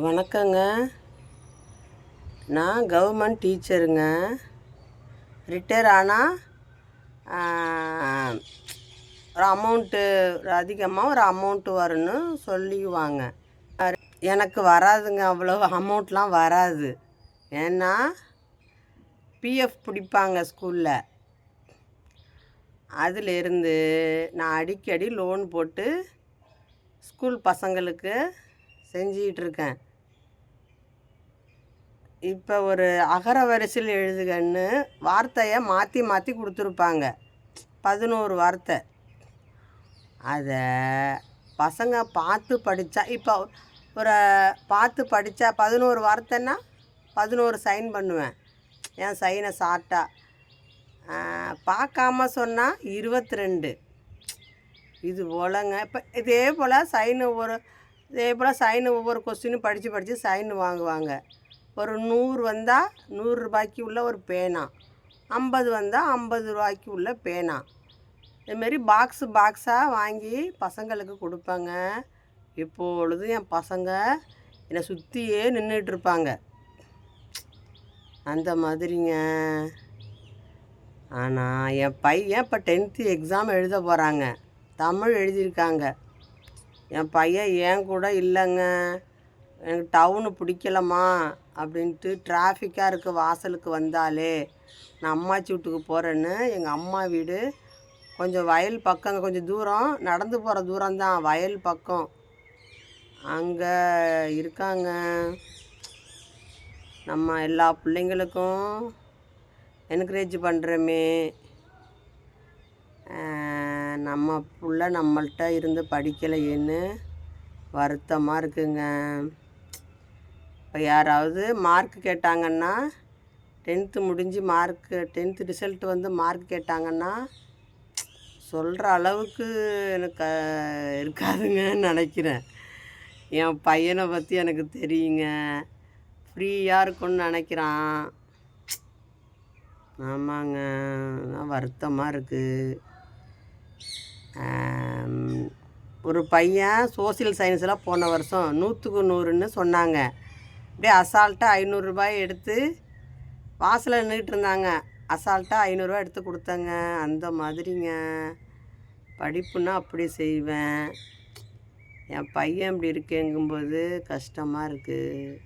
வணக்கங்க. நான் government டீச்சருங்க. Retire ஆனால் ஒரு அமௌண்ட்டு அதிகமாக ஒரு அமௌண்ட்டு வரும்னு சொல்லிக்குவாங்க. எனக்கு வராதுங்க, அவ்வளோ அமௌண்ட்லாம் வராது. ஏன்னா பிஎஃப் பிடிப்பாங்க ஸ்கூலில். அதிலிருந்து நான் அடிக்கடி லோன் போட்டு ஸ்கூல் பசங்களுக்கு செஞ்சிகிட்ருக்கேன். இப்போ ஒரு அகர வரிசையில் எழுதுகன்னு வார்த்தையை மாற்றி மாற்றி கொடுத்துருப்பாங்க, 11 வார்த்தை. அதை பசங்க பார்த்து படித்தா, இப்போ ஒரு பார்த்து படித்தா 11 வார்த்தைன்னா 11 சைன் பண்ணுவேன். என் சைனை ஷார்ட்டாக பார்க்காம சொன்னால் 22. இது போலங்க. இப்போ இதே போல் ஒவ்வொரு கொஸ்டினும் படித்து சைனு வாங்குவாங்க. ஒரு 100 வந்தால் 100 ரூபாய்க்கு உள்ள ஒரு பேனா, 50 வந்தால் 50 ரூபாய்க்கு உள்ள பேனா, இதுமாரி பாக்ஸாக வாங்கி பசங்களுக்கு கொடுப்பாங்க. இப்பொழுதும் என் பசங்க என்னை சுற்றியே நின்றுட்டுருப்பாங்க, அந்த மாதிரிங்க. ஆனால் என் பையன் இப்போ 10th எக்ஸாம் எழுத போகிறாங்க. தமிழ் எழுதியிருக்காங்க. என் பையன் ஏன் கூட இல்லைங்க, எனக்கு டவுனு பிடிக்கலம்மா அப்படின்ட்டு, டிராஃபிக்காக இருக்குது வாசலுக்கு வந்தாலே, நான் அம்மாச்சி வீட்டுக்கு போகிறேன்னு. எங்கள் அம்மா வீடு கொஞ்சம் வயல் பக்கங்க, கொஞ்சம் தூரம் நடந்து போகிற தூரம்தான், வயல் பக்கம். அங்கே இருக்காங்க. நம்ம எல்லா பிள்ளைங்களுக்கும் என்கரேஜ் பண்ணுறோமே, நம்ம புள்ள நம்மள்கிட்ட இருந்து படிக்கலையேன்னு வருத்தமாக இருக்குங்க. இப்போ யாராவது மார்க் கேட்டாங்கன்னா, 10th முடிஞ்சு 10th ரிசல்ட் வந்து மார்க் கேட்டாங்கன்னா சொல்கிற அளவுக்கு எனக்கு இருக்காதுங்கன்னு நினைக்கிறேன். என் பையனை பற்றி எனக்கு தெரியுங்க, ஃப்ரீயாக இருக்குன்னு நினைக்கிறான். ஆமாங்க, வருத்தமாக இருக்குது. ஒரு பையன் சோசியல் சயின்ஸில் போன வருஷம் 100க்கு 100ன்னு சொன்னாங்க. அப்படியே அசால்ட்டாக 500 ரூபாய் எடுத்து வாசலில் நின்றுட்டு இருந்தாங்க. அசால்ட்டாக 500 ரூபா எடுத்து கொடுத்தேங்க. அந்த மாதிரிங்க, படிப்புன்னா அப்படி செய்வேன். என் பையன் இப்படி இருக்கேங்கும்போது கஷ்டமாக இருக்குது.